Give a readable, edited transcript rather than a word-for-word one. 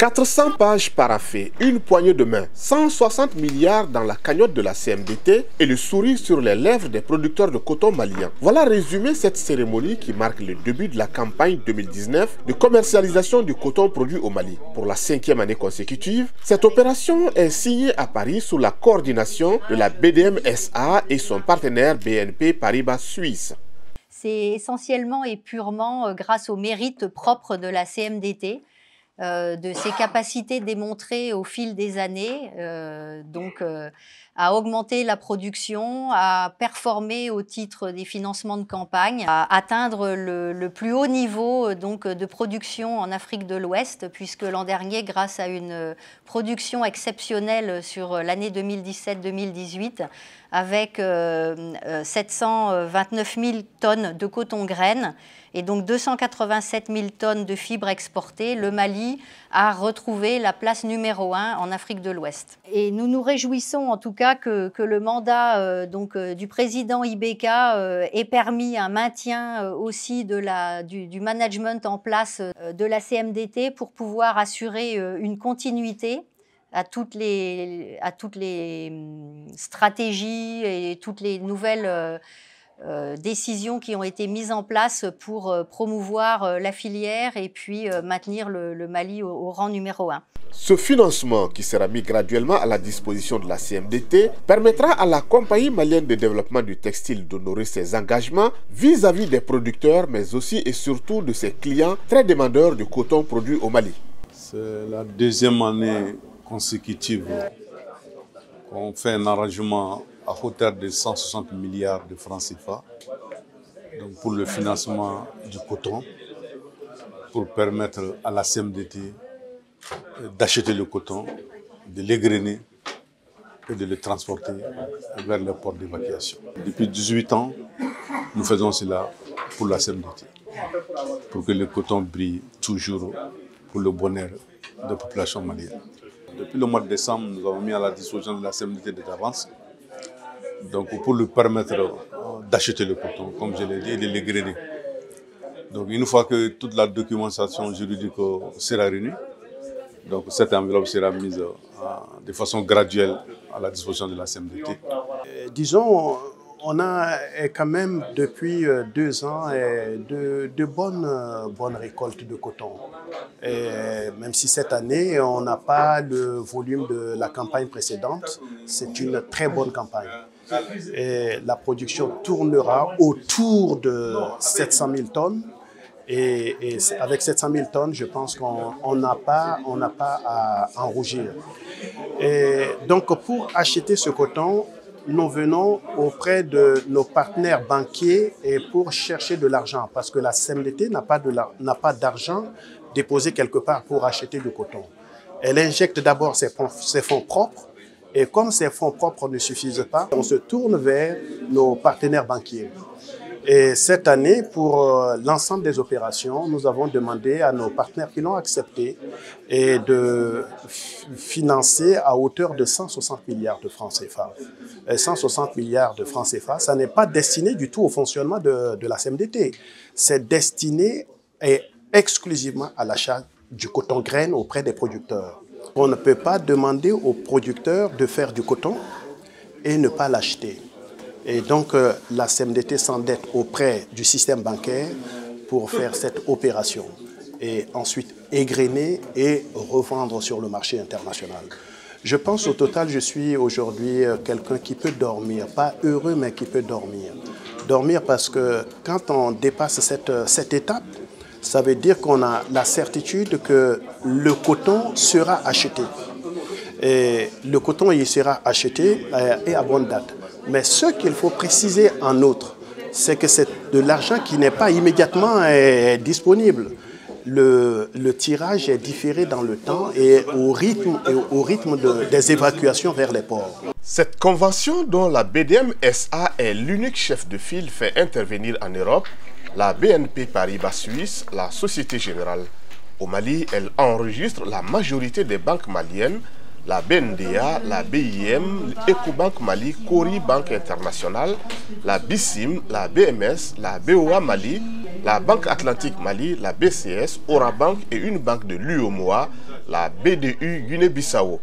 400 pages paraphées, une poignée de main, 160 milliards dans la cagnotte de la CMDT et le sourire sur les lèvres des producteurs de coton maliens. Voilà résumé cette cérémonie qui marque le début de la campagne 2019 de commercialisation du coton produit au Mali. Pour la 5e année consécutive, cette opération est signée à Paris sous la coordination de la BDM SA et son partenaire BNP Paribas Suisse. C'est essentiellement et purement grâce au mérite propre de la CMDT, de ses capacités démontrées au fil des années, à augmenter la production, à performer au titre des financements de campagne, à atteindre le plus haut niveau de production en Afrique de l'Ouest, puisque l'an dernier, grâce à une production exceptionnelle sur l'année 2017-2018, avec 729 000 tonnes de coton-graines et donc 287 000 tonnes de fibres exportées, le Mali a retrouvé la place numéro 1 en Afrique de l'Ouest. Et nous nous réjouissons en tout cas que le mandat du président Ibeka ait permis un maintien aussi du management en place de la CMDT pour pouvoir assurer une continuité à toutes les stratégies et toutes les nouvelles décisions qui ont été mises en place pour promouvoir la filière et puis maintenir le Mali au rang numéro 1. Ce financement, qui sera mis graduellement à la disposition de la CMDT, permettra à la Compagnie malienne de développement du textile d'honorer ses engagements vis-à-vis des producteurs, mais aussi et surtout de ses clients très demandeurs de coton produit au Mali. C'est la deuxième année consécutive qu'on fait un arrangement à hauteur de 160 milliards de francs CFA donc pour le financement du coton, pour permettre à la CMDT d'acheter le coton, de l'égrainer et de le transporter vers le port d'évacuation. Depuis 18 ans, nous faisons cela pour la CMDT, pour que le coton brille toujours pour le bonheur de la population malienne. Depuis le mois de décembre, nous avons mis à la disposition de la CMDT des avances, donc pour lui permettre d'acheter le coton, comme je l'ai dit, et de l'égrainer. Donc une fois que toute la documentation juridique sera réunie, donc cette enveloppe sera mise de façon graduelle à la disposition de la CMDT. Disons, on a quand même depuis 2 ans de bonnes récoltes de coton. Et même si cette année, on n'a pas le volume de la campagne précédente, c'est une très bonne campagne. Et la production tournera autour de 700 000 tonnes. Et avec 700 000 tonnes, je pense qu'on n'a pas à en rougir. Et donc, pour acheter ce coton, nous venons auprès de nos partenaires banquiers et pour chercher de l'argent, parce que la CMDT n'a pas d'argent déposé quelque part pour acheter du coton. Elle injecte d'abord ses fonds propres, et comme ces fonds propres ne suffisent pas, on se tourne vers nos partenaires banquiers. Et cette année, pour l'ensemble des opérations, nous avons demandé à nos partenaires qui l'ont accepté et de financer à hauteur de 160 milliards de francs CFA. Et 160 milliards de francs CFA, ça n'est pas destiné du tout au fonctionnement de la CMDT. C'est destiné exclusivement à l'achat du coton-graine auprès des producteurs. On ne peut pas demander aux producteurs de faire du coton et ne pas l'acheter. Et donc, la CMDT s'endette auprès du système bancaire pour faire cette opération. Et ensuite, égrainer et revendre sur le marché international. Je pense au total, je suis aujourd'hui quelqu'un qui peut dormir. Pas heureux, mais qui peut dormir. Dormir parce que quand on dépasse cette étape, ça veut dire qu'on a la certitude que le coton sera acheté. Et le coton, il sera acheté et à bonne date. Mais ce qu'il faut préciser en outre, c'est que c'est de l'argent qui n'est pas immédiatement disponible. Le tirage est différé dans le temps et au rythme des évacuations vers les ports. Cette convention dont la BDM SA est l'unique chef de file fait intervenir en Europe, la BNP Paribas Suisse, la Société Générale. Au Mali, elle enregistre la majorité des banques maliennes, la BNDA, la BIM, Ecobank Mali, Cori Banque Internationale, la BICIM, la BMS, la BOA Mali, la Banque Atlantique Mali, la BCS, Orabank et une banque de l'UOMOA, la BDU Guinée-Bissau.